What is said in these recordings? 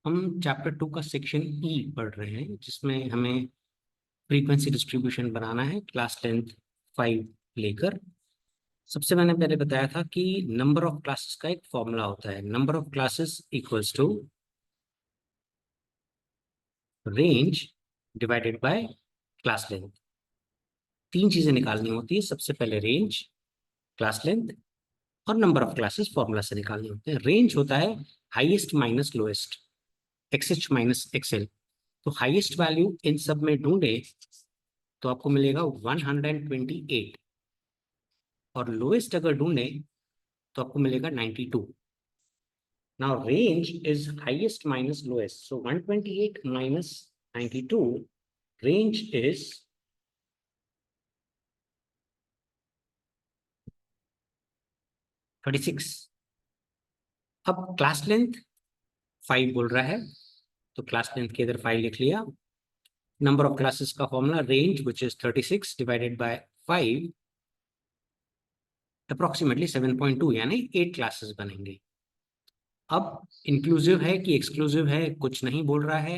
हम चैप्टर 2 का section E पढ़ रहे हैं, जिसमें हमें फ्रीक्वेंसी डिस्ट्रीब्यूशन बनाना है क्लास 5 लेकर। सबसे मैंने पहले बताया था कि नंबर ऑफ क्लासेस का एक फॉर्मूला होता है। Number of classes equals to range divided by class length. तीन चीजें निकालनी होती है। सबसे पहले रेंज, क्लास लेंथ और नंबर ऑफ क्लासेस फॉर्मूला से निकालने होते हैं। रेंज होता है highest minus lowest, XH minus XL. तो हाईएस्ट वैल्यू इन सब में ढूंढे तो आपको मिलेगा 128, और लोएस्ट अगर ढूंढे तो आपको मिलेगा 92। Now range is highest minus lowest, so 128 minus 92, range is 36। अब क्लास लेंथ 5 बोल रहा है, तो क्लास लेंथ के इधर 5 लिख लिया। नंबर ऑफ क्लासेस का formula range which is 36 divided by 5, approximately 7.2, यानी 8 क्लासेस बनेंगे। अब इंक्लूसिव है कि एक्सक्लूसिव है कुछ नहीं बोल रहा है।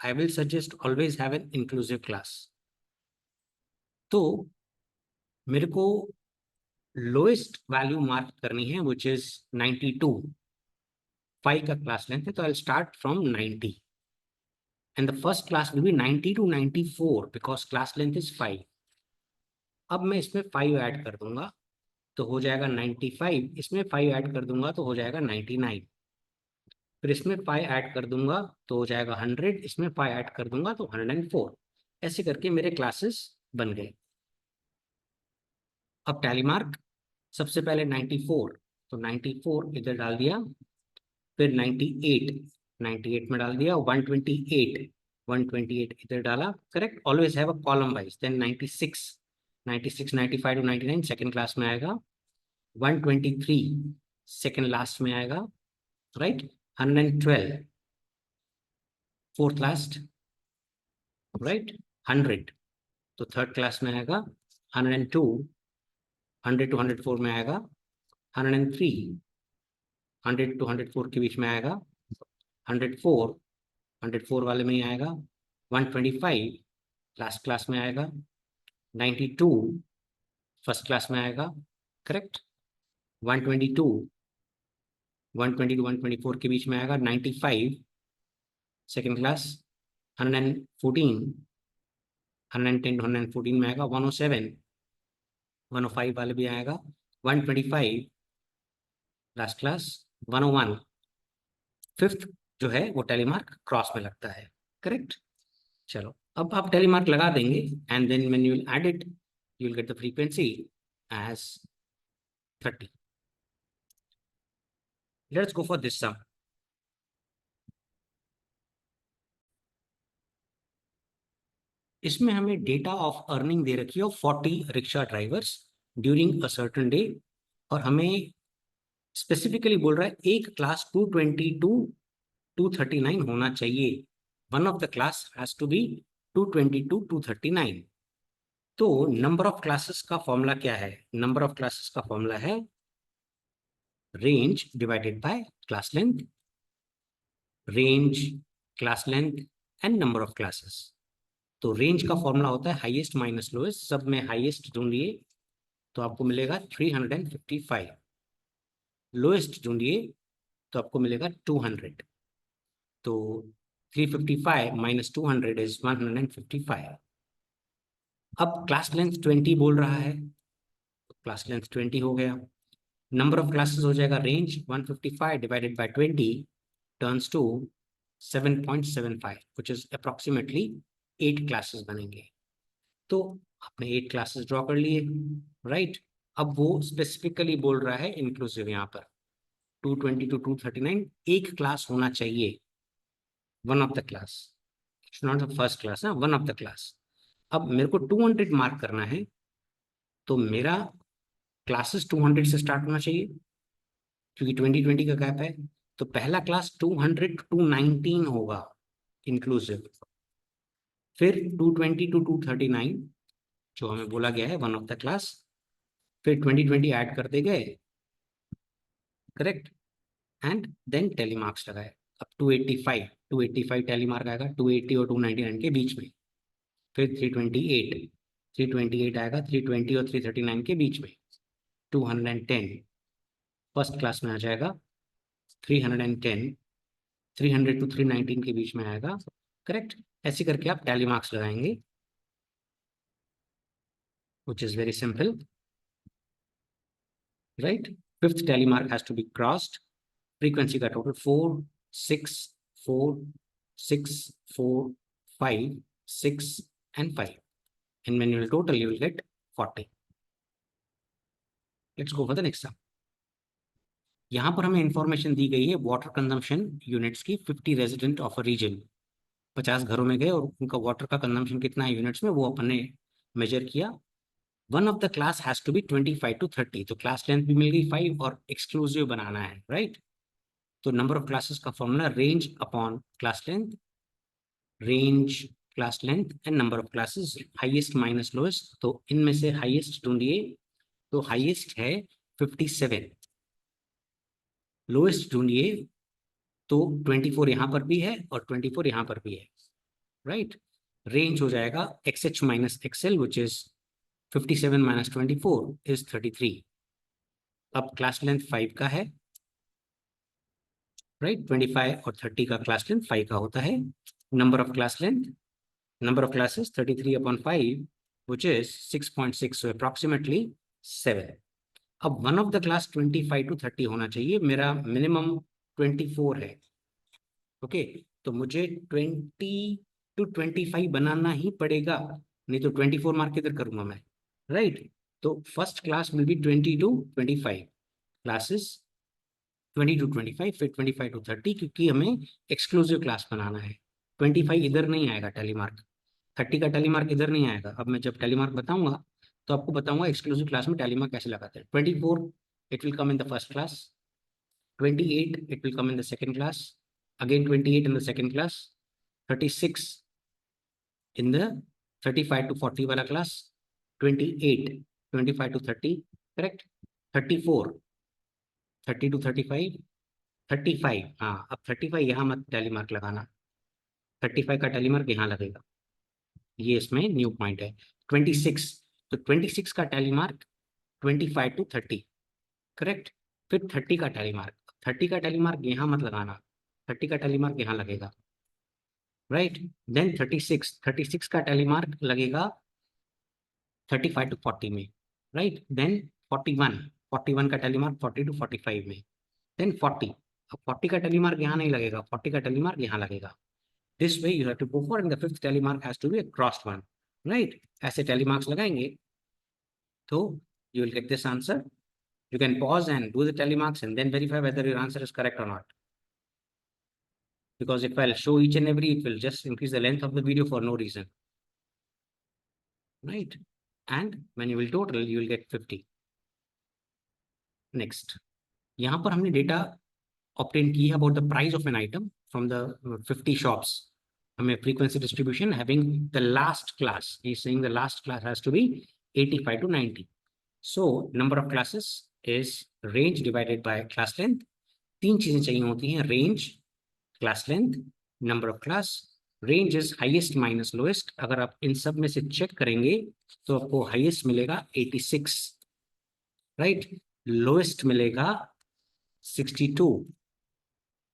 I will suggest always have an inclusive class. तो मेरे को लोएस्ट वैल्यू मार्क करनी है विच इज 92। 5 का क्लास लेंथ है, तो I start from 90 and the first class will be 90 to 94 because class length is 5। अब मैं इसमें 5 ऐड कर दूंगा तो हो जाएगा 95, इसमें 5 ऐड कर दूंगा तो हो जाएगा 99, फिर इसमें 5 ऐड कर दूंगा तो हो जाएगा 100, इसमें 5 ऐड कर दूंगा तो 104। ऐसे करके मेरे क्लासेस बन गए। अब टैली मार्क, सबसे पहले 94, तो 94 इधर डाल दिया, फिर 98, 98 में डाल दिया, 128, 128 इधर डाला। Correct, always have a column wise. Then 96, 96, 95 to 99 second class में आएगा। 123 सेकंड लास्ट में आएगा, राइट। 112 fourth last, right. 100 तो थर्ड क्लास में आएगा। 102 100 to 104 में आएगा। 103 100 to 104 के बीच में आएगा। 104 104 वाले में ही आएगा। 125 लास्ट क्लास में आएगा। 92 फर्स्ट क्लास में आएगा, करेक्ट। 122 120 to 124 के बीच में आएगा। 95 सेकेंड क्लास। 114 110 to 114 में आएगा। 107 105 वाले भी आएगा। 125 लास्ट क्लास। 101 फिफ्थ जो है वो टेलीमार्क क्रॉस में लगता है, करेक्ट। चलो, अब आप टेलीमार्क लगा देंगे and then when you will add it you will get the frequency as 30। Let's go for this sum. इसमें हमें डेटा ऑफ अर्निंग दे रखी है 40 rickshaw drivers during a certain day, और हमें स्पेसिफिकली बोल रहा है एक क्लास 220 टू 239 होना चाहिए। One of the class has to be 220 to 239। तो नंबर ऑफ क्लासेस का फॉर्मूला क्या है? नंबर ऑफ क्लासेस का फॉर्मूला है range divided by class length. Range, class length and number of classes. तो रेंज का फॉर्मूला होता है हाईएस्ट माइनस लोएस्ट। सब में हाईएस्ट ढूंढिए तो आपको मिलेगा 355। लोएस्ट ढूंढिए तो आपको मिलेगा 200। तो 355 माइनस 200 इज 155। अब क्लास लेंथ 20 बोल रहा है, तो क्लास लेंथ 20 हो गया। नंबर ऑफ क्लासेस हो जाएगा range 155 divided by 20 turns to 7.75 which is approximately 8 classes बनेंगे। तो आपने 8 क्लासेस ड्रॉ कर लिए, राइट। अब वो स्पेसिफिकली बोल रहा है इंक्लूसिव, यहाँ पर 220 टू 239 एक क्लास होना चाहिए, one of the class, not the first class ना, वन ऑफ द क्लास। अब मेरे को 200 मार्क करना है, तो मेरा क्लासेस 200 से स्टार्ट होना चाहिए क्योंकि 20-20 का गैप है। तो पहला क्लास 200 टू 19 होगा इंक्लूसिव, फिर 220 टू 239 जो हमें बोला गया है वन ऑफ द क्लास, फिर 20-20 ऐड करते गए, correct, and then tally marks लगाए। अब 285 285 टैली मार्क आएगा 280 और 299 के बीच में। फिर 328 आएगा 320 और 339 के बीच में। 210 फर्स्ट क्लास में आ जाएगा। 310 300 टू 319 के बीच में आएगा। करेक्ट। ऐसे करके आप टैली मार्क्स लगाएंगे, which is very simple, right? Fifth tally mark has to be crossed. Frequency का total 4 6 4 6 4 5 6 and 5, and when you will total you will get 40. Let's go for the next sum. यहाँ पर हमें information दी गई है water consumption units की 50 resident of a reason. 50 घरों में गए और उनका वाटर का कंजम्पशन कितना है यूनिट्स में वो अपन ने मेजर किया। One of the class has to be 25 to 30, तो क्लास लेंथ भी मिल गई 5 और एक्सक्लूसिव बनाना है, राइट? तो नंबर ऑफ क्लासेस का formula range upon class length, range class length and number of classes, highest minus lowest. तो इनमें से हाईएस्ट ढूंढिए, तो हाईएस्ट है 57, लोएस्ट ढूंढिए तो 24 यहाँ पर भी है और 24 यहाँ पर भी है, राइट? रेंज हो जाएगा XH minus XL which is 57 minus 24 is 33। अब क्लास लेंथ 5 का है, राइट? 25 और 30 का क्लास लेंथ 5 का होता है। Number of class length, number of classes 33 upon 5 which is 6.6, so approximately 7। अब one of the class 25 to 30 होना चाहिए, मेरा मिनिमम 24 है, ओके? तो मुझे 20 to 25 बनाना ही पड़ेगा, नहीं तो 24 मार्क किधर करूंगा मैं, राइट? तो first class will be 20 to 25 classes, 20 to 25, फिर 25 to 30, क्योंकि हमें एक्सक्लूसिव क्लास बनाना है। 25 इधर नहीं आएगा टैली मार्क, 30 का टैली मार्क इधर नहीं आएगा। अब मैं जब टैली मार्क बताऊंगा तो आपको बताऊंगा एक्सक्लूसिव क्लास में टैली मार्क कैसे लगाते हैं। 24 it will come in the first class, 28 it will come in the second class, again 28 in the second class, 36 in the 35 to 40 वाला class, 28 25 to 30, correct? 34 30 to 35, 35, हाँ अब 35 यहाँ मत टैली मार्क लगाना, 35 का टैली मार्क यहाँ लगेगा, ये इसमें न्यू पॉइंट है। 26, तो 26 का टैली मार्क 25 to 30, करेक्ट? फिर 30 का टैली मार्क, 30 का टैली मार्क यहाँ मत लगाना, 30 का टैली मार्क यहाँ लगेगा, राइट? देन 36 का टैली मार्क लगेगा 35 to 40 में, राइट? देन 41 का टैली मार्क 40 to 45 में, देन 40, अब 40 का टैली मार्क यहाँ नहीं लगेगा, 40 का टैली मार्क यहाँ लगेगा। This way you have to go for, and the fifth tally mark has to be a crossed one, right? ऐसे टैली मार्क्स लगाएंगे तो you will get this answer. You can pause and do the tally marks and then verify whether your answer is correct or not. Because if I'll show each and every, it will just increase the length of the video for no reason. Right? And when you will total, you will get 50. Next. यहाँ पर हमने data obtain की है about the price of an item from the 50 shops. हमें frequency distribution having the last class. He's saying the last class has to be 85 to 90. So number of classes is range divided by class length. तीन चीजें चाहिए होती हैं, range, class length, number of class. Range is highest minus lowest, अगर आप इन सब में से चेक करेंगे तो आपको हाईएस्ट मिलेगा 86, राइट? लोएस्ट मिलेगा 62,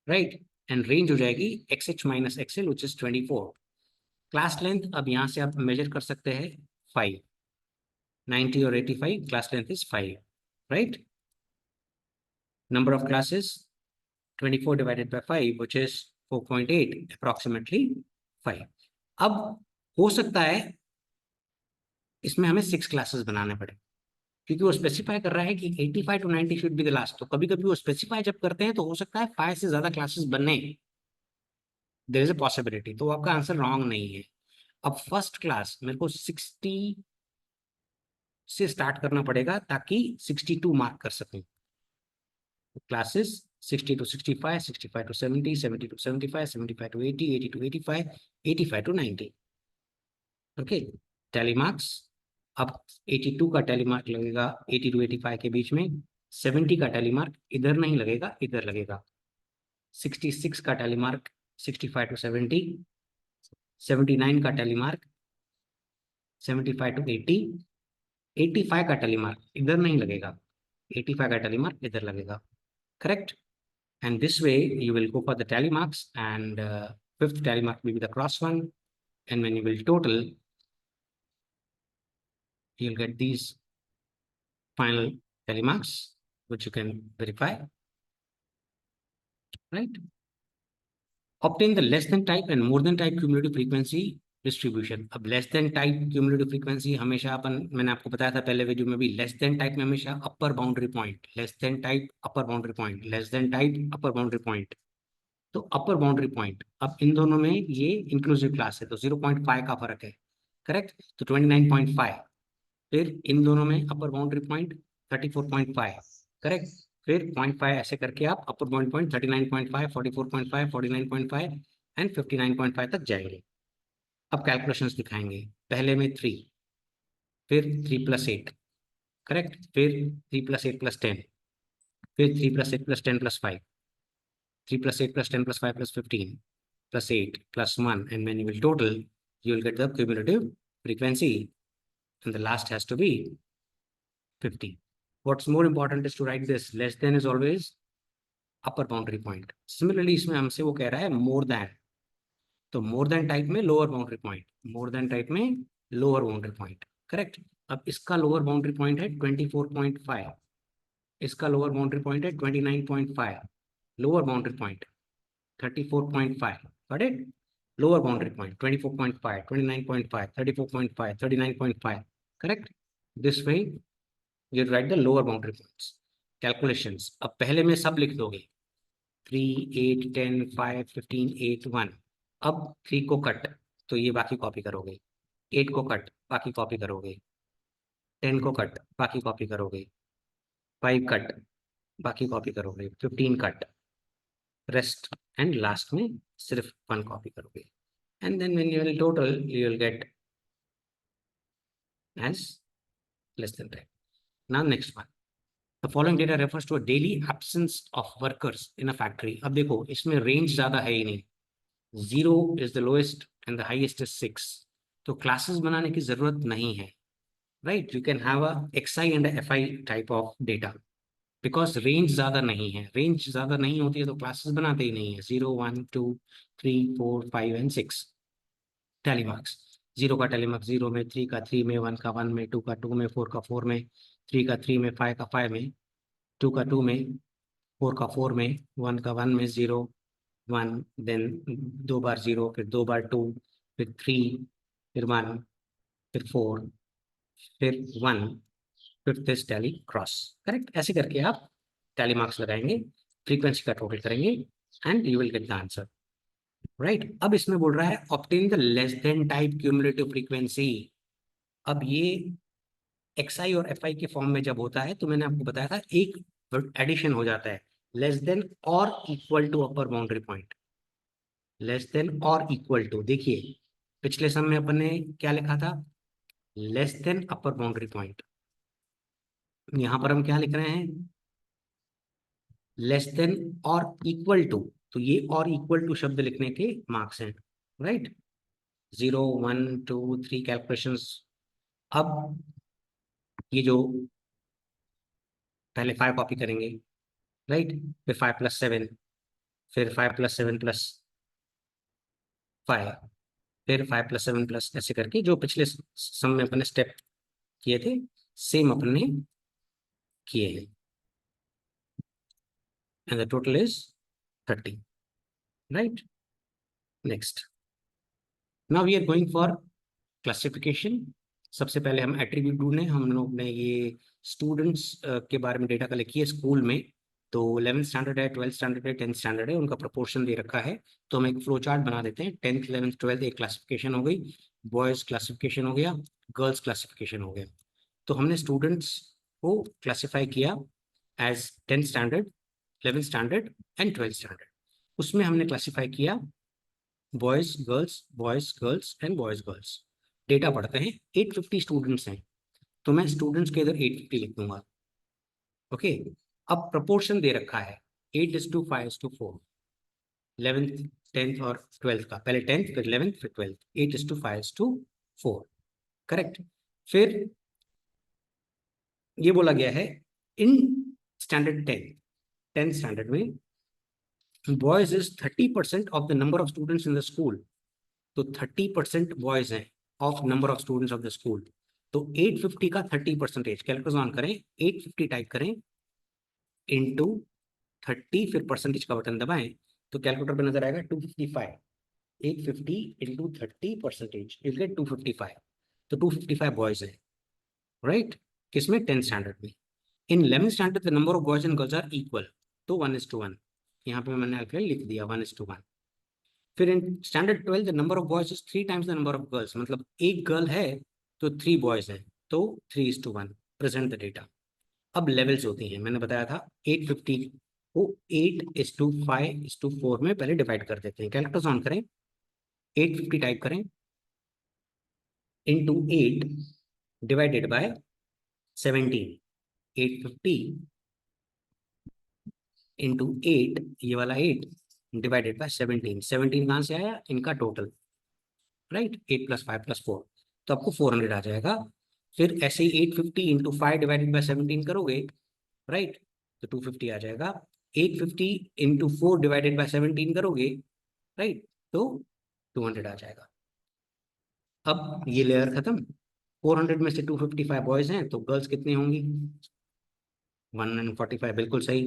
राइट? एंड रेंज हो जाएगी XH minus XL which is 24। Class length अब यहां से आप मेजर कर सकते हैं 5, 90 और 85, class length is 5, right? Number of classes 24 divided by 5 which is 4.8, approximately 5। अब हो सकता है इसमें हमें 6 क्लासेस बनाने पड़े, क्योंकि वो स्पेसिफाई कर रहा है कि 85 to 90 should be the last. तो कभी कभी वो स्पेसिफाई जब करते हैं तो हो सकता है 5 से ज्यादा क्लासेस बनने, देयर इज अ पॉसिबिलिटी। तो आपका आंसर रॉन्ग नहीं है। अब फर्स्ट क्लास मेरे को 60 से स्टार्ट करना पड़ेगा ताकि 62 मार्क कर सकूं। Classes 60 to 65, 65 to 70, 70 to 75, 75 to 80, 80 to 85, 85 to 90। Okay, tally marks. अब 82 का टैली मार्क लगेगा 80 to 85 के बीच में, 70 का टैली मार्क इधर नहीं लगेगा, इधर लगेगा। 66 का टैली मार्क 65 to 70, 79 का टैली मार्क, 75 to 80, 85 का टैली मार्क इधर नहीं लगेगा, 85 का टैली मार्क इधर लगेगा, correct. And this way you will go for the tally marks, and fifth tally mark will be the cross one, and when you will total, you'll get these final tally marks which you can verify, right? Obtain the less than type and more than type cumulative frequency distribution. अब less than type cumulative frequency हमेशा मैंने आपको बताया था पहले video में भी, less than type में हमेशा upper boundary point, less than type upper boundary point, less than type upper boundary point. तो अपर बाउंड्री पॉइंट, अब इन दोनों में ये इंक्लूसिव क्लास है तो 0.5 का फर्क है, करेक्ट. तो 29.5, फिर इन दोनों में अपर बाउंड्री पॉइंट 34.5, करेक्ट. फिर 0.5 ऐसे करके आप अपर बाउंड्री पॉइंट 39.5, 44.5, 49.5 एंड 59.5 तक जाएंगे. अब कैलकुलेशंस दिखाएंगे. पहले में 3, फिर 3+8, करेक्ट. फिर 3+8+10, फिर 3+8+10+5, 3+8+10+5+15 +8 +1, and when you will total, you will get the cumulative frequency, and the last has to be 50. What's more important is to write this. Less than is always upper boundary point. Similarly, इसमें हमसे वो कह रहा है more than, तो more than type में lower boundary point, more than type में lower boundary point, correct. अब इसका lower boundary point है 24.5, इसका lower boundary point है 29.5, lower boundary point 34.5, got it? Lower boundary point 24.5, 29.5, 34.5, 39.5, correct. This way you write the lower boundary points. Calculations, अब पहले में सब लिख दोगे, 3, 8, 10, 5, 15, 8, 1. अब 3 को कट तो ये बाकी कॉपी करोगे, 8 को कट बाकी कॉपी करोगे, 10 को कट बाकी कॉपी करोगे, 5 कट बाकी कॉपी करोगे, 15 कट, रेस्ट, एंड लास्ट में सिर्फ 1 कॉपी करोगे. And then when you will total, you will get as less than 10. Now next one. The following data refers to a daily absence of workers in a factory. अब देखो इसमें range ज्यादा है ही नहीं, 0 is the lowest and the highest is 6. तो classes बनाने की जरूरत नहीं है, right? You can have a xi and a fi type of data because range ज्यादा नहीं है. रेंज ज्यादा नहीं होती है तो क्लासेस बनाते ही नहीं है. 0, 1, 2, 3, 4, 5 and 6 टैली मार्क्स. 0 का टैली मार्क्स 0 में, 3 का 3 में, 1 का 1 में, 2 का 2 में, 4 का 4 में, 3 का 3 में, 5 का 5 में, 2 का 2 में, 4 का 4 में, 1 का 1 में, 0, 1, देन 2 बार 0, फिर 2 बार 2, फिर 3, फिर 1, फिर 4, फिर 1, फिर दिस टैली क्रॉस, करेक्ट. ऐसे करके आप टैली मार्क्स लगाएंगे, फ्रीक्वेंसी का टोटल करेंगे and you will get the answer, right. अब इसमें बोल रहा है obtain the less than type cumulative frequency. अब ये एक्सआई और एफआई के फॉर्म में जब होता है तो मैंने आपको बताया था एक एडिशन हो जाता है, लेस देन और equal to upper boundary point, less than और इक्वल टू. देखिए पिछले सम में अपन ने क्या लिखा था, less than upper boundary point. यहां पर हम क्या लिख रहे हैं, लेस देन और इक्वल टू. तो ये और इक्वल टू शब्द लिखने के मार्क्स हैं, राइट. 0, 1, 2, 3 कैलकुलेशंस. अब ये जो पहले 5 कॉपी करेंगे, राइट. फिर 5+7, फिर 5+7+5, फिर 5+7+ ऐसे करके जो पिछले सम में अपने स्टेप किए थे सेम अपने किए हैं, and the total is 30, right. Next, now we are going for classification. सबसे पहले हम एट्रीब्यूट ढूंढने. हम लोग ने ये स्टूडेंट्स के बारे में डेटा कलेक्ट किया स्कूल में. तो 11th स्टैंडर्ड है, 12th स्टैंडर्ड है, 10th स्टैंडर्ड है, उनका प्रोपोर्शन दे रखा है. तो हम एक फ्लो चार्ट बना देते हैं. 10th 11th 12th एक क्लासिफिकेशन हो गई, बॉयज क्लासिफिकेशन हो गया, गर्ल्स क्लासिफिकेशन हो गया. तो हमने स्टूडेंट्स को क्लासिफाई किया as 10th standard, 11th standard and 12th standard. उसमें हमने क्लासिफाई किया boys girls and boys girls. Data पढ़ते हैं, 850 स्टूडेंट्स हैं तो मैं स्टूडेंट्स के इधर 850 लिख दूंगा, ओके. अब प्रोपोर्शन दे रखा है 8:5:4. 11th 10th और 12th का, पहले 10th फिर 11th फिर 12th, 8:5:4, करेक्ट। फिर ये बोला गया है इन स्टैंडर्ड 10th स्टैंडर्ड में boys is 30% of the number of students in the school. तो 30% बॉयज हैं of number of students of the school. तो 850 का 30%, कैलकुलेटर ऑन करें, 850 टाइप करें इंटू 30, फिर परसेंटेज का बटन दबाएं तो कैलकुलेटर पे नजर आएगा 255। 850 इंटू 30% यू गेट 255। तो 255 बॉयज है, राइट, किसमें, 10th स्टैंडर्ड में। In 11th standard the number of boys and girls are equal, तो 1:1। यहाँ पे मैंने आके लिख दिया 1:1। फिर in standard 12 the number of boys is 3 times the number of girls, मतलब एक गर्ल है तो 3 बॉयज है, तो 3:1। Present the data. अब लेवल्स होती हैं, मैंने बताया था 850 को 8:5:4 में पहले डिवाइड कर देते हैं। कैलकुलेटर्स ऑन करें, 850 टाइप करें इंटू 8 डिवाइडेड बाय 17। 850 इंटू 8, ये वाला 8 डिवाइडेड बाय 17। 17 कहाँ से आया, इनका टोटल, राइट, 8+5+4, तो आपको 400 आ जाएगा। फिर ऐसे ही 850 इंटू 5 डिवाइडेड बाय 17 करोगे, राइट, तो 250 आ जाएगा। 850 इंटू 4 डिवाइडेड बाय 17 करोगे, राइट, तो 200 आ जाएगा। अब ये लेयर खत्म। 400 में से 255 बॉयज हैं, तो गर्ल्स कितनी होंगी, 145, बिल्कुल सही।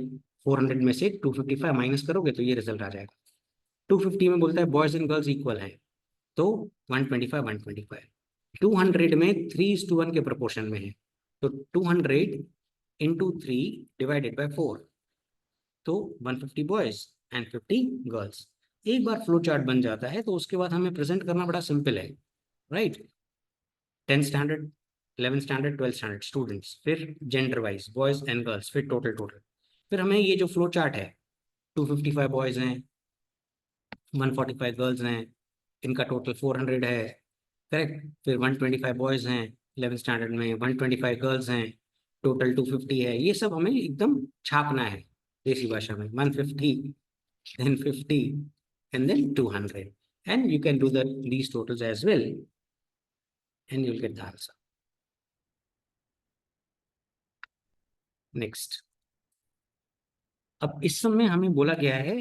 400 में से 255 माइनस करोगे तो ये रिजल्ट आ जाएगा। 250 में बोलता है बॉयज एंड गर्ल्स इक्वल है, तो 125 125। 200 में 3:1 के प्रोपोर्शन में है, तो 200 इंटू 3 डिवाइडेड बाय 4, तो 150 बॉयज एंड 50 गर्ल्स। एक बार फ्लो चार्ट बन जाता है तो उसके बाद हमें प्रेजेंट करना बड़ा सिंपल है, right. 10th standard, 11th standard, 12th standard students, फिर gender wise boys and girls, फिर टोटल टोटल। फिर हमें ये जो फ्लो चार्ट है, 255 बॉयज हैं, 145 गर्ल्स हैं, इनका टोटल 400 है, करेक्ट। फिर 125 बॉयज हैं 11th स्टैंडर्ड में, 125 गर्ल्स हैं, टोटल 250 है। ये सब हमें एकदम छापना है देसी भाषा में, 150 then 50 and then 200, and you can do these totals as well and you'll get the answer. Next, अब इस समय हमें बोला गया है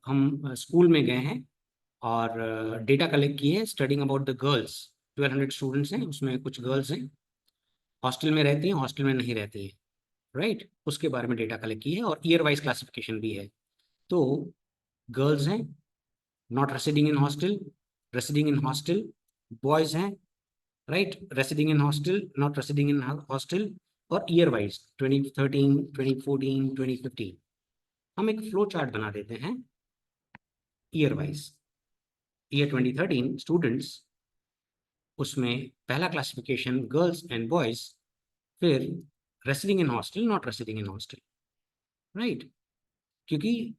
हम स्कूल में गए हैं और डेटा कलेक्ट किए हैं studying about the girls. 1200 students हैं, उसमें कुछ गर्ल्स हैं, हॉस्टल में रहती हैं, हॉस्टल में नहीं रहती हैं, राइट, उसके बारे में डेटा कलेक्ट की है और ईयर वाइज क्लासिफिकेशन भी है। तो गर्ल्स हैं not residing in hostel, residing in hostel, boys हैं, right, residing in hostel, not residing in hostel, और ईयर वाइज 2013, 2014, 2015। हम एक फ्लो चार्ट बना देते हैं ईयर वाइज। ईयर 2013 स्टूडेंट्स, उसमें पहला क्लासिफिकेशन गर्ल्स एंड बॉयज, फिर residing in hostel, not residing in hostel, right, क्योंकि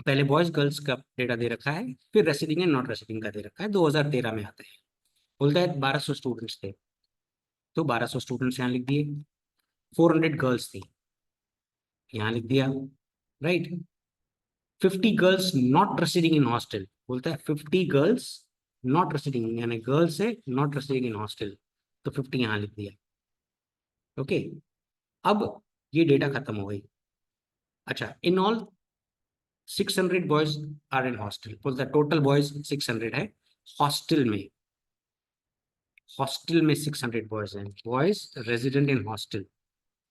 पहले बॉयज गर्ल्स का डेटा दे रखा है, फिर रेसिडिंग एंड नॉट रेसिडिंग का दे रखा है। 2013 में आते हैं, बोलता है 1200 स्टूडेंट्स थे, तो 1200 स्टूडेंट्स यहाँ लिख दिए। 400 गर्ल्स थी, यहाँ लिख दिया, right. 50 girls not residing in hostel, बोलता है 50 गर्ल्स नॉट रेसिडिंग, यानी गर्ल्स है नॉट रेसिडिंग इन हॉस्टल, तो 50 यहाँ लिख दिया, ओके। अब ये डेटा खत्म हो गई। अच्छा, in all 600 boys are in hostel, बोलता है टोटल बॉयज 600 है हॉस्टल में, हॉस्टल में 600 बॉयज हैं, boys resident in hostel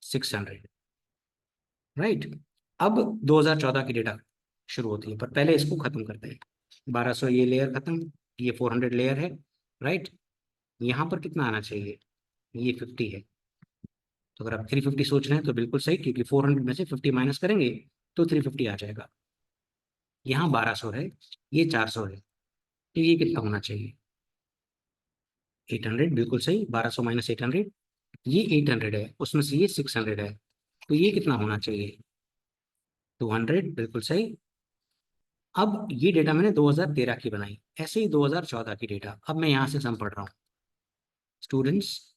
600, right. अब 2014 की डेटा शुरू होती है, पर पहले इसको खत्म करते हैं। 1200 ये लेयर खत्म, ये 400 लेयर है, राइट। यहाँ पर कितना आना चाहिए, ये 50 है, तो अगर आप 350 सोच रहे हैं तो बिल्कुल सही, क्योंकि 400 में से 50 माइनस करेंगे तो 350 आ जाएगा। यहाँ 1200 है, ये 400 है, तो ये कितना होना चाहिए, 800, बिल्कुल सही। 1200 माइनस 800, ये 800 है, उसमें से ये 600 है, तो ये कितना होना चाहिए, 200, बिल्कुल सही। अब ये डेटा मैंने 2013 की बनाई, ऐसे ही 2014 की डेटा। अब मैं यहाँ से सम पढ़ रहा हूँ स्टूडेंट्स,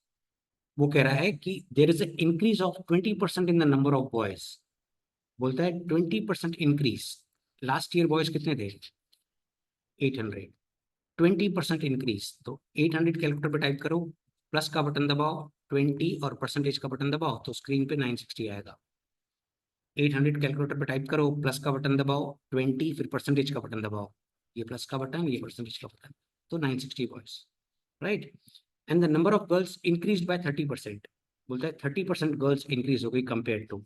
वो कह रहा है कि there is increase of 20% in the number of boys, बोलता है 20% इंक्रीज, लास्ट ईयर बॉयज कितने थे? 800, 20% इंक्रीज। तो 800 कैलकुलेटर पे टाइप करो, प्लस का बटन दबाओ, 20 और परसेंटेज का बटन दबाओ, तो स्क्रीन पे 960 आएगा। 800 कैलकुलेटर पे टाइप करो, प्लस का बटन दबाओ, 20 फिर परसेंटेज का बटन दबाओ, ये प्लस का बटन, ये परसेंटेज का बटन, तो 960 boys, right. And the number of girls increase by 30%। बोलता है 30% गर्ल्स इंक्रीज हो गई कंपेयर टू,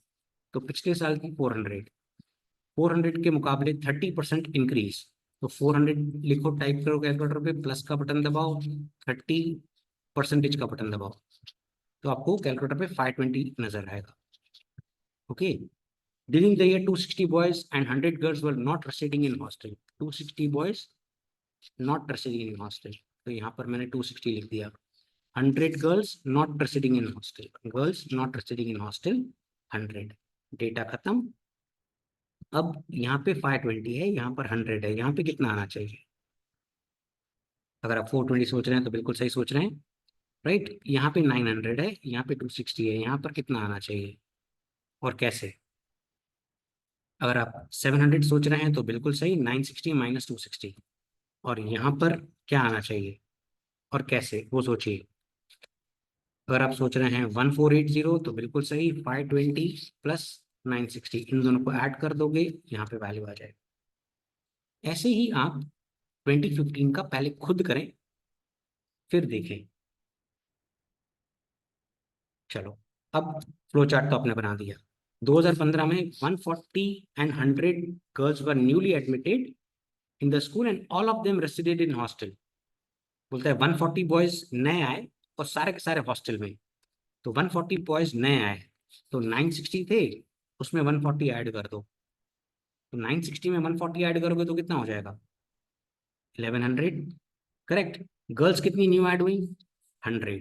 तो पिछले साल की 400 के मुकाबले 30% इंक्रीज। तो 400 लिखो, टाइप करो कैलकुलेटर पे, प्लस का बटन दबाओ, 30 परसेंटेज का बटन दबाओ, तो आपको कैलकुलेटर पे 520 नजर आएगा। Okay, during the year 260 boys and 100 girls were not residing in hostel. 260 boys not residing in hostel, तो यहाँ पर मैंने 260 लिख दिया। 100 girls not residing in hostel, girls not residing in hostel 100, data खत्म। अब यहाँ पे 520 है, यहाँ पर 100 है, यहाँ पे कितना आना चाहिए? अगर आप 420 सोच रहे हैं तो बिल्कुल सही सोच रहे हैं, राइट। यहाँ पे 900 है, यहाँ पे 260 है, यहाँ पर कितना आना चाहिए और कैसे? अगर आप 700 सोच रहे हैं तो बिल्कुल सही, 960 माइनस 260, और यहाँ पर क्या आना चाहिए और कैसे, वो सोचिए। अगर आप सोच रहे हैं 1480 तो बिल्कुल सही, 520 प्लस 960, इन दोनों को ऐड कर दोगे, यहाँ पे वैल्यू आ जाएगी। ऐसे ही आप 2015 का पहले खुद करें, फिर देखें। चलो, अब फ्लो चार्ट तो आपने बना दिया। 2015 में 140 and 100 girls were newly admitted in the school and all of them resided in hostel. बोलता है 140 बॉयज नए आए और सारे के सारे हॉस्टल में, तो 140 बॉयज नए आए, तो 960 थे, उसमें 140 ऐड कर दो, तो 960 में 140 ऐड करोगे तो कितना हो जाएगा? 1100, करेक्ट। गर्ल्स कितनी न्यू ऐड हुई? 100।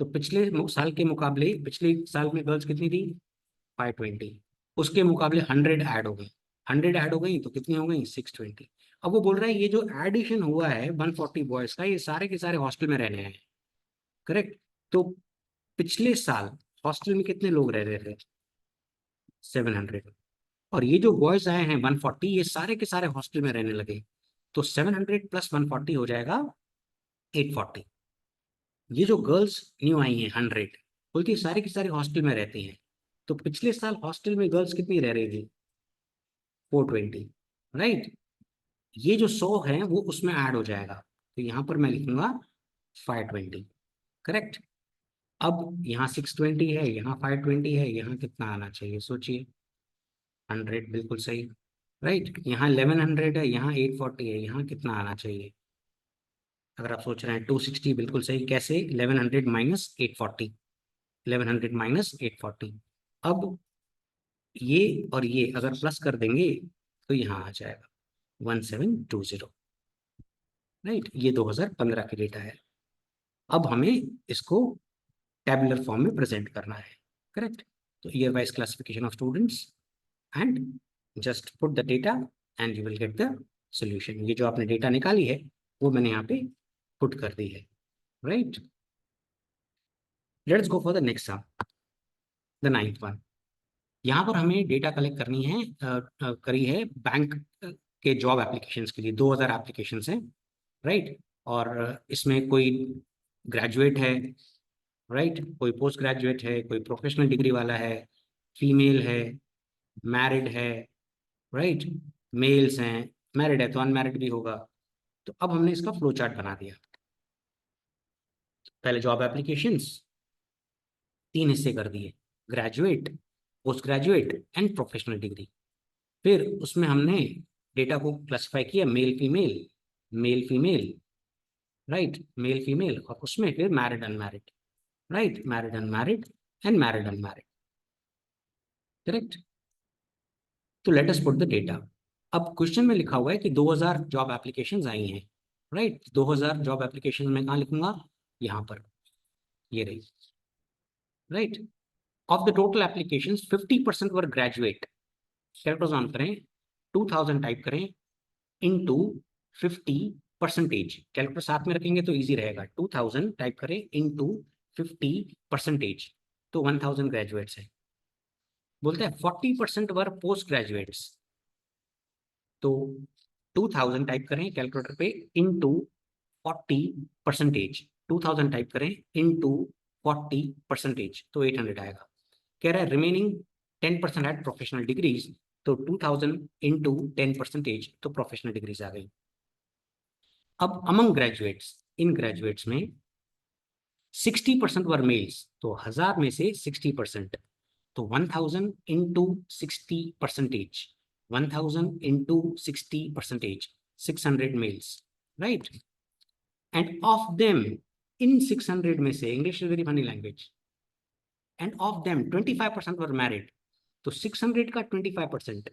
तो पिछले साल के मुकाबले, पिछले साल में गर्ल्स कितनी थी? 520, उसके मुकाबले 100 ऐड हो गई। 100 ऐड हो गई तो कितनी हो गई? 620। अब वो बोल रहा है ये जो एडिशन हुआ है 140 बॉयज का, ये सारे के सारे हॉस्टल में रहने हैं, करेक्ट। तो पिछले साल हॉस्टल में कितने लोग रह रहे थे? 700। और ये जो बॉयज आए हैं 140, ये सारे के सारे हॉस्टल में रहने लगे, तो 700 प्लस 140 हो जाएगा 840। ये जो गर्ल्स न्यू आई हैं 100, बोलती है सारे के सारे हॉस्टल में रहती हैं, तो पिछले साल हॉस्टल में गर्ल्स कितनी रह रही थी? 420, राइट। ये जो 100 है वो उसमें ऐड हो जाएगा, तो यहाँ पर मैं लिखूंगा 520, करेक्ट। अब यहाँ 620 है, यहाँ 520 है, यहाँ कितना आना चाहिए सोचिए? 100, बिल्कुल सही, राइट। यहाँ 1100 है, यहाँ 840 है, यहाँ कितना आना चाहिए? अगर आप सोच रहे हैं 260, बिल्कुल सही। कैसे? 1100 माइनस 840, 1100 माइनस 840। अब ये और ये अगर प्लस कर देंगे तो यहाँ आ जाएगा 1720, राइट। ये 2015 की डेटा है। अब हमें इसको टेबुलर फॉर्म में प्रेजेंट करना है, करेक्ट। तो year wise classification of students and just put the data and you will get the solution. ये जो आपने डेटा निकाली है वो मैंने यहाँ पे पुट कर दी है, right. Let's go for the next sum, the 9th one. यहाँ पर हमें डेटा कलेक्ट करनी है, करी है बैंक के जॉब एप्लीकेशंस के लिए। 2000 एप्लीकेशंस हैं, राइट। और इसमें कोई ग्रेजुएट है, राइट, कोई पोस्ट ग्रेजुएट है, कोई प्रोफेशनल डिग्री वाला है, फीमेल है, मैरिड है, राइट, मेल्स हैं, मैरिड है तो अनमैरिड भी होगा। तो अब हमने इसका फ्लो चार्ट बना दिया। पहले जॉब एप्लीकेशंस 3 हिस्से कर दिए, graduate, post graduate and professional degree. फिर उसमें हमने डेटा को क्लासिफाई किया, male female, male female, right, male female, और उसमें फिर married unmarried, right, married unmarried and married unmarried, correct. तो let us put the data. अब क्वेश्चन में लिखा हुआ है कि 2000 जॉब एप्लीकेशंस आई हैं, राइट। 2000 जॉब एप्लीकेशन में कहाँ लिखूंगा? यहाँ पर, ये रही, right. Of the total applications 50% were graduate. Calculator on करें, 2000 टाइप करें इनटू 50 परसेंटेज, कैलकुलेटर साथ में रखेंगे तो इजी रहेगा। 2000 टाइप करें इनटू 50 परसेंटेज, तो 1000 ग्रेजुएट्स है। बोलते हैं 40% वर पोस्ट ग्रेजुएट्स, तो 2000 टाइप करें कैलकुलेटर पे इनटू 40%, 2000 टाइप करें इनटू 40%, तो 800 आएगा। कह रहा है रिमेनिंग 10% एट प्रोफेशनल डिग्रीज, तो 2000 इंटू 10%, तो प्रोफेशनल डिग्रीज आ गई। अब अमंग ग्रेजुएट्स, इन ग्रेजुएट्स में 60% वर मेल्स, तो 1000 में से 60%, तो 1000 into 60%, 1000 into 60%, 600 males, right. And of them, इन 600 में से, English is very funny language, and of them 25% were married, तो 600 का 25%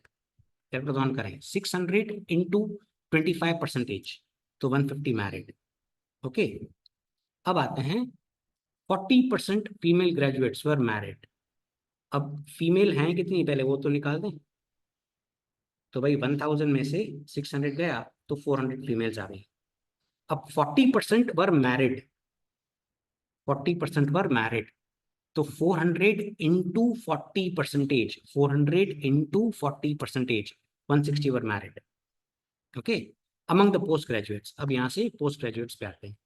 कैलकुलेट ऑन करें, 600 इंटू 25%, तो 150 मैरिड। ओके, अब आते हैं 40% फीमेल ग्रेजुएट्स वर मैरिड। अब फीमेल हैं कितनी पहले वो तो निकाल दें, तो भाई 1000 में से 600 गया तो 400 फीमेल्स आ गई। अब 40% वर मैरिड, 40% वर मैरिड, तो 400 into 40%, 400 into 40%, 160 were married. Okay, among the post graduates, अब यहां से पोस्ट ग्रेजुएट्स पे आते हैं।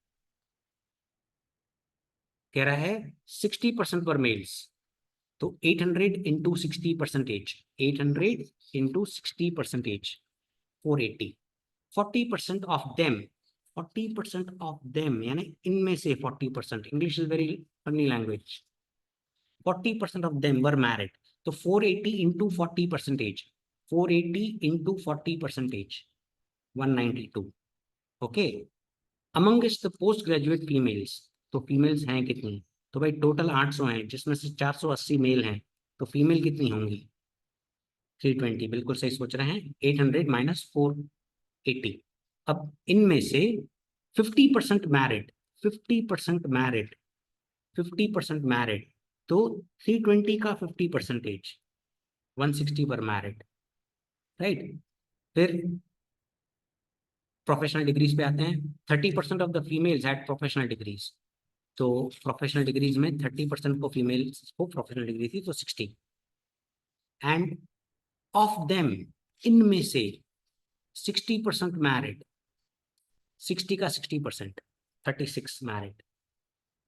कह रहा है 60% वर मेल्स, तो 800 into 60%, 800 into 60%, 480। 40% of them, 40% of them यानी इनमें से 40%, English is very funny language, 40% of them were married, तो 480 into 40%, 480 into 40%, 192। Okay, amongst the post graduate females, तो फीमेल्स हैं कितनी, तो भाई टोटल 800 हैं, जिसमें से 480 मेल हैं, तो फीमेल कितनी होंगी 320, बिल्कुल सही सोच रहे हैं, 800 माइनस 480। अब इनमें से 50% मैरिड, 50% मैरिड, 50% मैरिड, तो 320 का 50%, 160 पर मैरिड, राइट। फिर प्रोफेशनल डिग्रीज पे आते हैं, 30% of the females had professional degrees, तो प्रोफेशनल डिग्रीज में 30% को फीमेल्स को प्रोफेशनल डिग्री थी, तो 60। एंड ऑफ देम, इनमें से 60% मैरिड, 60 का 60%, 36 married,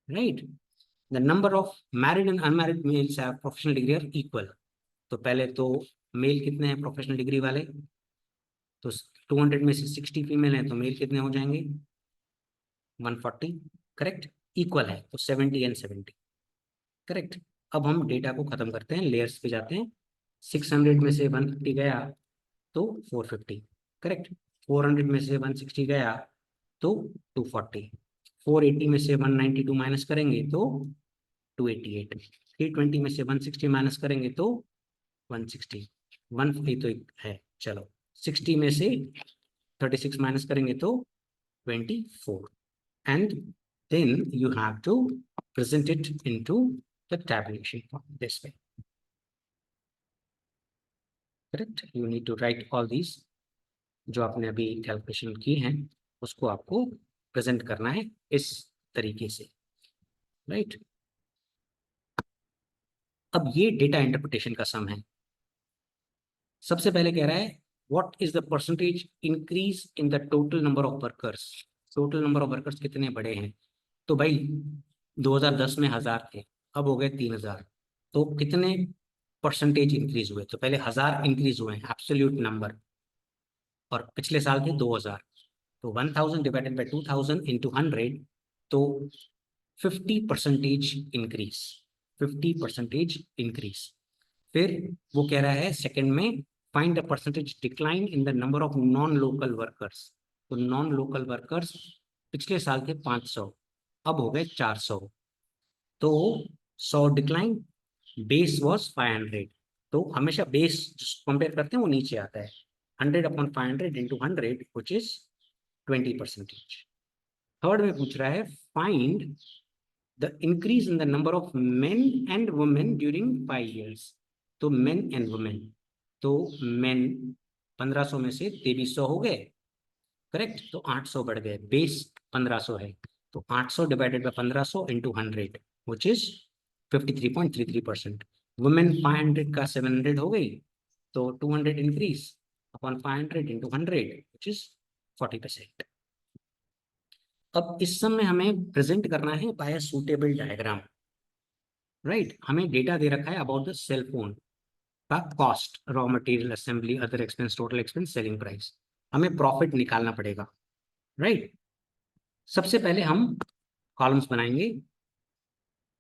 right. The number of married and unmarried males have professional degree are equal, तो पहले तो मेल कितने हैं प्रोफेशनल डिग्री वाले, तो 200 में से 60 फीमेल हैं, तो मेल कितने हो जाएंगे 140, करेक्ट, इक्वल है, तो 70 एंड 70, करेक्ट। अब हम डेटा को खत्म करते हैं, लेयर्स पे जाते हैं, 600 में से 150 गया तो 450, करेक्ट, 400 में से 160 गया तो 240, 480 में से 192 माइनस करेंगे तो 288, 320 में से 160 माइनस करेंगे तो 160, 150 तो एक है, चलो 60 में से 36 माइनस करेंगे तो 24, and then you have to present it into the tabulation form this way, correct, you need to write all these, जो आपने अभी कैलकुलेशन की हैं उसको आपको प्रेजेंट करना है इस तरीके से, राइट। अब ये डेटा इंटरप्रिटेशन का सम है। सबसे पहले कह रहा है what is the percentage increase in the total number of workers, total number of workers कितने बढ़े हैं, तो भाई 2010 में 1000 थे, अब हो गए 3000, तो कितने परसेंटेज इंक्रीज हुए, तो पहले 1000 इंक्रीज हुए हैं एब्सोल्यूट नंबर, और पिछले साल थे 2000, तो 1000 डिवाइडेड बाई 2000 इंटू 100, तो 50% इंक्रीज, 50% इंक्रीज। फिर वो कह रहा है सेकंड में find the percentage decline in the number of non local workers, तो नॉन लोकल वर्कर्स पिछले साल थे 500, अब हो गए 400, तो 100 डिक्लाइन, बेस वॉज 500, तो हमेशा बेस कंपेयर करते हैं वो नीचे आता है, 100 upon 500 into 100 which is 20%। Third में पूछ रहा है find the increase in the number of main and women during 5 years, तो मेन एंड वुमेन, तो मेन 1500 में से 2300 हो गए, करेक्ट, तो 800 बढ़ गए, बेस 1500 है, तो 800 divided by 1500 into 100 which is 53.33%। Women 500 का 700 हो गई, तो 200 increase, upon 500 into 100 which is 40%। अब इस सम में हमें प्रेजेंट करना है बाय सूटेबल डायग्राम, राइट। हमें डेटा दे रखा है अबाउट द सेल फोन का cost, raw material, assembly, other expense, total expense, selling price. हमें प्रॉफिट निकालना पड़ेगा, राइट। सबसे पहले हम कॉलम्स बनाएंगे,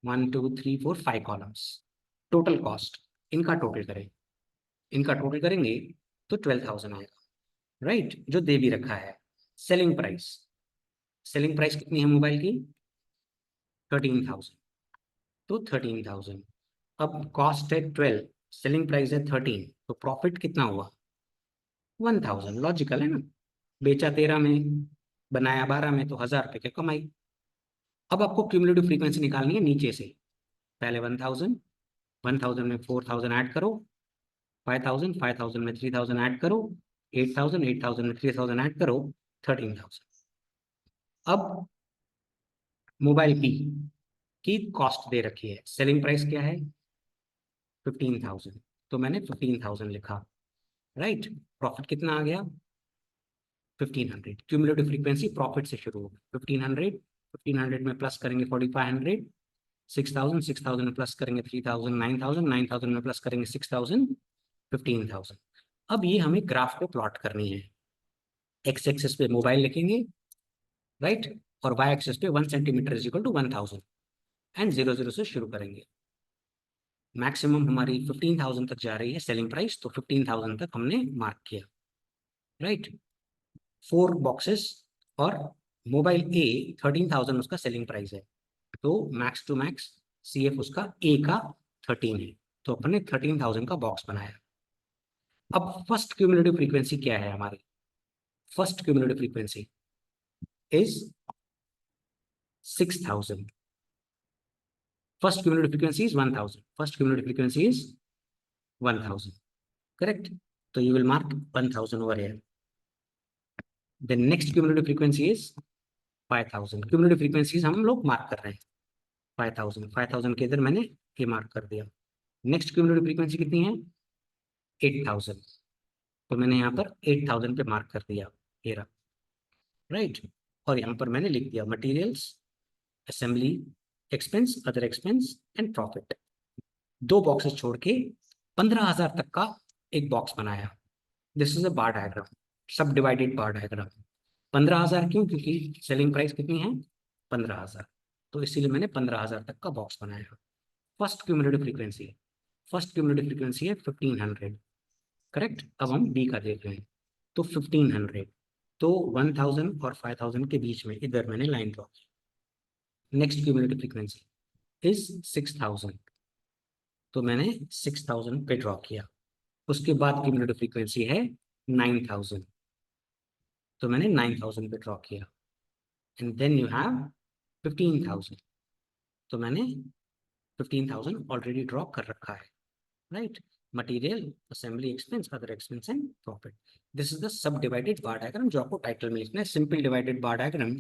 1 2 3 4 5 कॉलम्स। टोटल कॉस्ट, इनका टोटल करें, इनका टोटल करेंगे तो 12,000 आएगा, राइट, जो दे भी रखा है। सेलिंग प्राइस, सेलिंग प्राइस कितनी है मोबाइल की? 13,000, तो 13,000। अब कॉस्ट है 12, सेलिंग प्राइस है 13, तो प्रॉफिट कितना हुआ? 1,000। लॉजिकल है ना, बेचा 13 में, बनाया 12 में, तो 1,000 रुपये की कमाई। अब आपको क्यूमुलेटिव फ्रीक्वेंसी निकालनी है नीचे से। पहले 1,000, 1,000 में 4,000 ऐड करो, 5,000, 5,000 में 3,000 ऐड करो, 8,000, 8,000 में 3,000 ऐड करो, 13,000। अब मोबाइल पी की कॉस्ट दे रखी है, सेलिंग प्राइस क्या है? 15,000, तो मैंने 15,000 लिखा, राइट। प्रॉफिट कितना आ गया? 1,500। क्यूमुलेटिव फ्रीक्वेंसी प्रॉफिट से शुरू होगी, 1,500, 1,500 में प्लस करेंगे 4,500, 6,000, 6,000 में प्लस करेंगे 3,000, 9,000, 9,000 में प्लस करेंगे 6,000, 15,000। अब ये हमें ग्राफ पे प्लॉट करनी है। एक्स एक्सिस पे मोबाइल लिखेंगे, राइट, और वाई एक्सिस पे 1 centimetre is equal to 1,000, and 0 0 से शुरू करेंगे। मैक्सिमम हमारी 15,000 तक जा रही है सेलिंग प्राइस, तो 15,000 तक हमने मार्क किया, राइट। 4 बॉक्सेस, और मोबाइल ए 13,000 उसका सेलिंग प्राइस है, तो max to max C F उसका ए का 13 है, तो अपने 13,000 का बॉक्स बनाया। अब फर्स्ट क्यूमुलेटिव फ्रीक्वेंसी क्या है हमारी? First cumulative frequency is 6,000। First cumulative frequency is 1,000, first cumulative frequency is 1,000, correct. तो you will mark 1,000 over here. The next cumulative frequency is 5,000। Cumulative frequencies हम लोग मार्क कर रहे हैं, 5,000, 5,000 के इधर मैंने ये मार्क कर दिया। नेक्स्ट क्यूमुलेटिव फ्रीक्वेंसी कितनी है? 8,000, तो मैंने यहाँ पर 8,000 पे मार्क कर दिया, ये रहा, राइट। और यहाँ पर मैंने लिख दिया materials, assembly expense, other expense and profit. 2 boxes छोड़ के 15,000 तक का एक बॉक्स बनाया। This is a bar diagram, सब डिवाइडेड बार डायग्राम। 15,000 क्यों? क्योंकि सेलिंग प्राइस कितनी है? 15,000, तो इसीलिए मैंने 15,000 तक का बॉक्स बनाया। First cumulative frequency, first cumulative frequency है 1,500, करेक्ट। अब हम बी का देख रहे हैं, तो 1,500, तो 1,000 और 5,000 के बीच में इधर मैंने लाइन ड्रॉ की। नेक्स्ट क्यूमुलेटिव फ्रीक्वेंसी इज 6,000, तो मैंने 6,000 पे ड्रॉ किया। उसके बाद क्यूमुलेटिव फ्रीक्वेंसी है 9,000, तो मैंने 9,000 पे ड्रॉ किया। एंड देन यू हैव 15,000, तो मैंने 15,000 ऑलरेडी ड्रॉ कर रखा है, right. Material, assembly expense, other expense and profit. This is the subdivided bar diagram, जो आपको टाइटल में लिखना है, simple divided bar diagram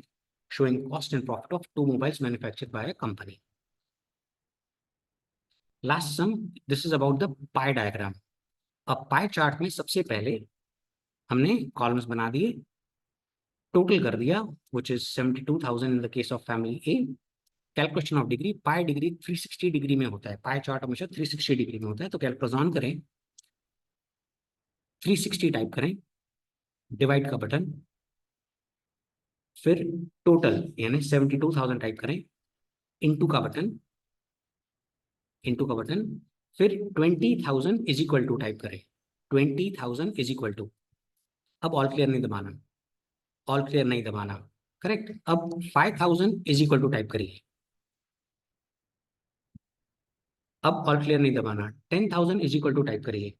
showing cost and profit of 2 mobiles manufactured by a company. Last sum, this is about the pie diagram. अब pie chart में सबसे पहले हमने कॉलम्स बना दिए, टोटल कर दिया, which is 72,000 in the case of family A. Calculation of degree, pi degree 360 degree में होता है, पाई चार्ट हमेशा 360 डिग्री में होता है, तो कैलकुलेशन ऑन करें, 360 टाइप करें, डिवाइड का बटन, फिर टोटल यानी 72,000 टाइप करें, इनटू का बटन, इनटू का बटन, फिर 20,000 इज इक्वल टू टाइप करें, 20,000 इज इक्वल टू, अब ऑल क्लियर नहीं दबाना, ऑल क्लियर नहीं दबाना, करेक्ट। अब 5,000 इज इक्वल टू टाइप करिए, अब ऑल क्लियर नहीं दबाना, 10,000 इज इक्वल टू टाइप करिए,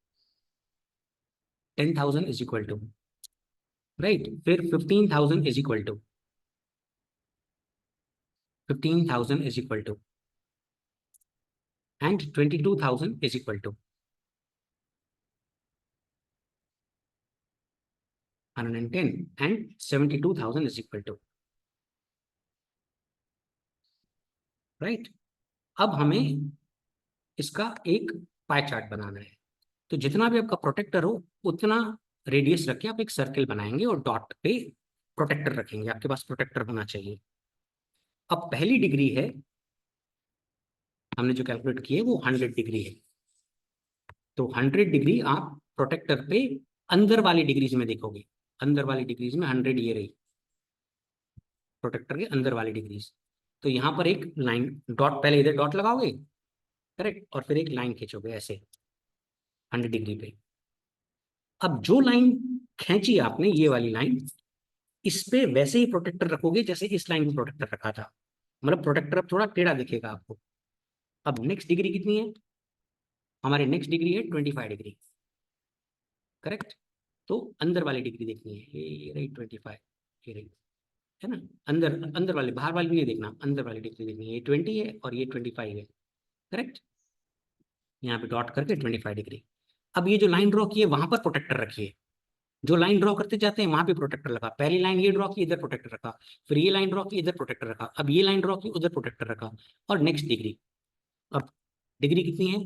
10,000 इज इक्वल टू, राइट। फिर 15,000 is equal to, 15,000 is equal to, and 22,000 is equal to 110, and 72,000 is equal to, right. अब हमें इसका एक पाई चार्ट बनाना है, तो जितना भी आपका प्रोटेक्टर हो उतना रेडियस रख के आप एक सर्किल बनाएंगे और डॉट पे प्रोटेक्टर रखेंगे, आपके पास प्रोटेक्टर होना चाहिए। अब पहली डिग्री है, हमने जो कैलकुलेट की है वो 100 डिग्री है, तो 100 डिग्री आप प्रोटेक्टर पे अंदर वाली डिग्रीज में देखोगे, अंदर वाली डिग्रीज में 100 ये रही, प्रोटेक्टर के अंदर वाली डिग्रीज। तो यहाँ पर एक लाइन डॉट, पहले इधर डॉट लगाओगे, करेक्ट, और फिर एक लाइन खींचोगे ऐसे 100 डिग्री पे। अब जो लाइन खींची आपने, ये वाली लाइन, इस पे वैसे ही प्रोटेक्टर रखोगे जैसे इस लाइन में प्रोटेक्टर रखा था, मतलब प्रोटेक्टर अब थोड़ा टेढ़ा दिखेगा आपको। अब नेक्स्ट डिग्री कितनी है हमारी? नेक्स्ट डिग्री है 25 डिग्री, करेक्ट। तो अंदर वाली डिग्री देखनी है, ये रही 25, ये रही, है ना। अंदर अंदर वाली, बाहर वाली नहीं देखना, अंदर वाली डिग्री देखनी है। ये 20 है और ये 25 है, करेक्ट। यहाँ पे डॉट करके 25 डिग्री। अब ये जो लाइन ड्रॉ की है वहां पर प्रोटेक्टर रखिए, जो लाइन ड्रॉ करते जाते हैं वहां पे प्रोटेक्टर लगा। पहली लाइन ये ड्रॉ की, इधर प्रोटेक्टर रखा, फिर ये लाइन ड्रॉ की, इधर प्रोटेक्टर रखा, अब ये लाइन ड्रॉ की, उधर प्रोटेक्टर रखा, और नेक्स्ट डिग्री। अब डिग्री कितनी है?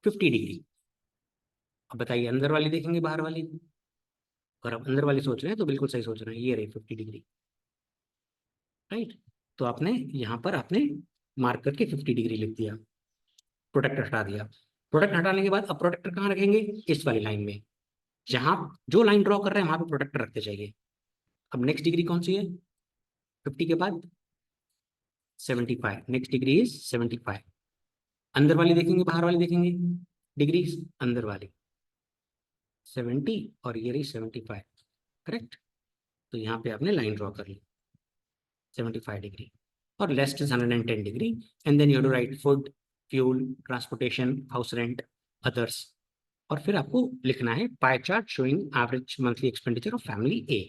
50 डिग्री। अब बताइए अंदर वाली देखेंगे बाहर वाली? और अब अंदर वाली सोच रहे हैं तो बिल्कुल सही सोच रहे हैं, ये रही 50 डिग्री, राइट। तो आपने यहाँ पर आपने मार्क करके 50 डिग्री लिख दिया, प्रोटेक्टर हटा दिया। प्रोटेक्टर हटाने के बाद अब प्रोटेक्टर कहाँ रखेंगे? इस वाली लाइन में, जहां जो लाइन ड्रॉ कर रहे हैं वहां पे प्रोटेक्टर रखते जाइए। अब नेक्स्ट डिग्री कौन सी है? 50 के बाद 75, नेक्स्ट डिग्री इज 75। अंदर वाली देखेंगे बाहर वाली देखेंगे? डिग्री अंदर वाली 70 और ये रही 75, करेक्ट। तो यहाँ पे आपने लाइन ड्रॉ कर ली 75 डिग्री, और least is 110 degree, and then you to write food, fuel, transportation, house rent, others. और फिर आपको लिखना है pie chart showing average monthly expenditure of family A.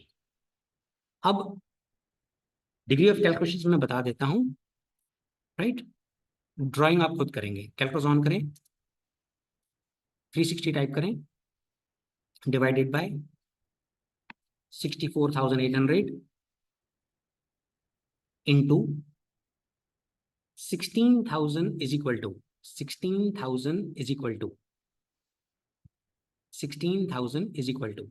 अब डिग्री ऑफ कैलकुलेशन मैं बता देता हूँ, राइट। ड्राइंग आप खुद करेंगे, कैलकुलेटर ऑन करें, 360 टाइप करें, divided by 64,800 into 16,000 is equal to 16,000 is equal to 16,000 is equal to,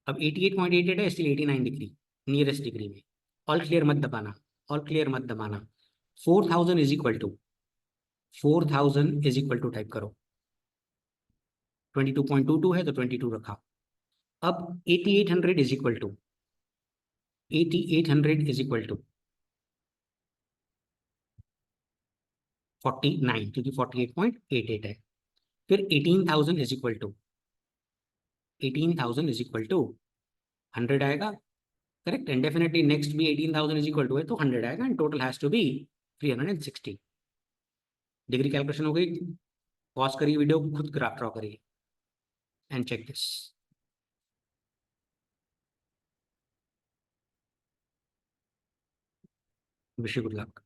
अब 88.88 है इसलिए 89 डिग्री नियरेस्ट डिग्री में। ऑल क्लियर मत दबाना, ऑल क्लियर मत दबाना। 4,000 is equal to 4,000 is equal to type करो, 22.22 है तो 22 रखा। अब 8800 is equal to 8800 is equal to 49, क्योंकि 48.88 है। फिर 18,000 is equal to 18,000 is equal to 100 आएगा, करेक्ट। एंड डेफिनेटली नेक्स्ट भी 18,000 इज इक्वल टू है तो 100 आएगा, and total has to be 360 degree. Calculation हो गई। पॉज करिए वीडियो को, खुद ग्राफ ड्रॉ करिए and check this. Wish you good luck.